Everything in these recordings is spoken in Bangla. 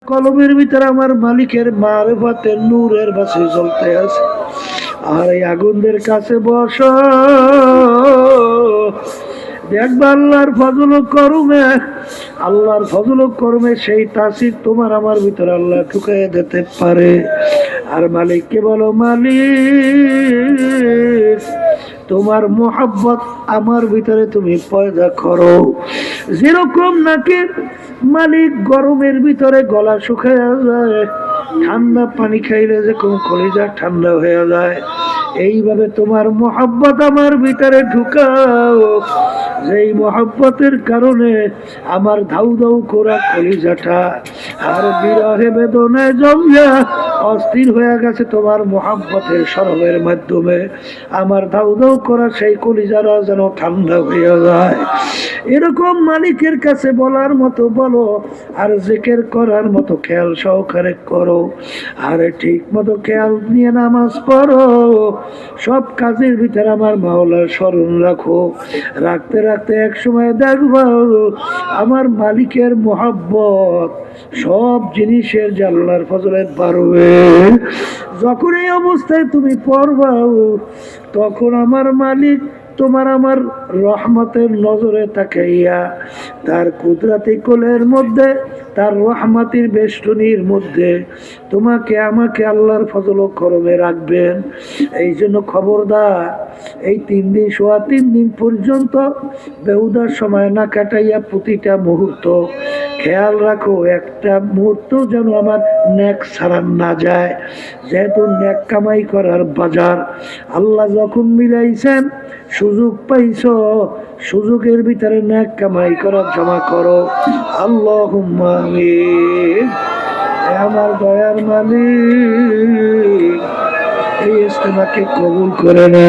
কলমের ভিতরে আমার মালিকের মারিফতের নূরের বাতি জ্বলতে আছে। আর এই আগুনদের কাছে বসো, দেখবা আল্লাহর ফজল করমে, আল্লাহর ফজল করমে সেই তাসির তোমার আমার ভিতরে আল্লাহ ঢুকাইয়া দিতে পারে। আর মালিককে বলো, মালিক তোমার মোহাব্বত আমার ভিতরে তুমি পয়দা করো। যেরকম নাকি মালিক গরমের ভিতরে গলা শুকাইয়া যায়, ঠান্ডা পানি খাইলে যে কোন কলিজা ঠান্ডা হয়ে যায়, এইভাবে তোমার মোহাব্বত আমার ভিতরে ঢুকাও, যেই মোহাব্বতের কারণে আমার ধাউ ধাউ করা কলিজাটা আর বিরহে বেদনায় জমিয়া অস্থির হয়ে গেছে তোমার মোহাব্বতের সরবের মাধ্যমে, আমার ধাউ ধাউ করা সেই কলিজারা যেন ঠান্ডা হয়ে যায়। এরকম মালিকের কাছে বলার মতো বলো, আর জিকির করার মতো খেয়াল সহকারে করো, আর ঠিক মতো খেয়াল নিয়ে নামাজ পড়ো, সব কাজের ভিতরে আমার মাওলার স্মরণ রাখো। রাখতে রাখতে এক সময় দেখবা আমার মালিকের মোহাব্বত সব জিনিসের জানলার ফজলে বাড়বে। যখন এই অবস্থায় তুমি পড়বা, তখন আমার মালিক তোমার আমার রহমতের নজরে তাকাইয়া তার কুদরতি কোলের মধ্যে, তার রহমতের বেষ্টনীর মধ্যে তোমাকে আমাকে আল্লাহর ফজল করমে রাখবেন। এই জন্য খবরদার, এই 3 দিন সোয়া 3 দিন পর্যন্ত বেহুদার সময় না কাটাইয়া প্রতিটা মুহূর্ত খেয়াল রাখো, একটা মুহূর্ত যেন আমার নেক ছাড়ান না যায়। যেহেতু নেক কামাই করার বাজার আল্লাহ যখন মিলাইছেন, সুযোগ পাইছ, সুযোগের ভিতরে নেক কামাই করার জমা করো। আল্লাহুম্মা আমিন। আমার দয়ার মালিক এই ইস্তেমাকে কবুল করে না।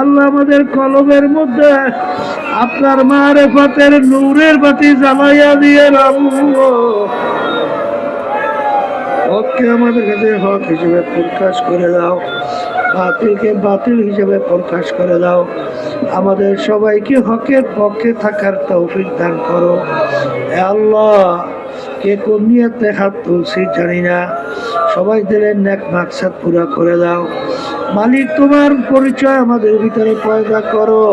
আল্লাহ আমাদের কলমের মধ্যে আপনার মারিফতের নূরের বাতি জ্বালাইয়া দিয়ে রাখো। হককে আমাদের কাছে হক হিসেবে প্রকাশ করে দাও, বাতিলকে বাতিল হিসেবে প্রকাশ করে দাও। আমাদের সবাইকে হকের পক্ষে থাকার তৌফিক দান করো। হে আল্লাহ, কে কোন নিয়তে হাত তুলছি জানি না, সবাই দিলেন নেক মাকসাদ পুরা করে দাও। মালিক তোমার পরিচয় আমাদের ভিতরে পয়দা করো,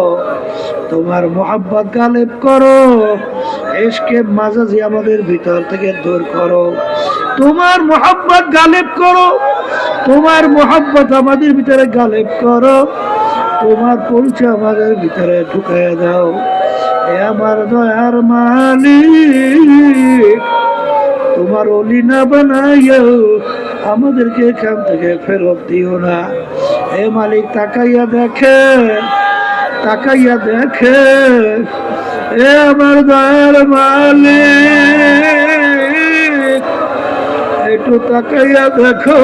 তোমার মোহাব্বত গালেব করো, এশকে মাজাজি আমাদের ভিতর থেকে দূর করো, তোমার মোহাব্বত গালেব করো, তোমার মোহাব্বত আমাদের ভিতরে গালেব করো, তোমার পরিচয় আমাদের ভিতরে ঢুকাইয়া দাও। এ আমার দয়ার মালিক, তোমার ওলি না বানাইও আমাদেরকে এখান থেকে ফেরত দিও না। এ মালিক তাকাইয়া দেখে, তাকাইয়া দেখে, এ আমার দয়ার মালিক একটু তাকাইয়া দেখো।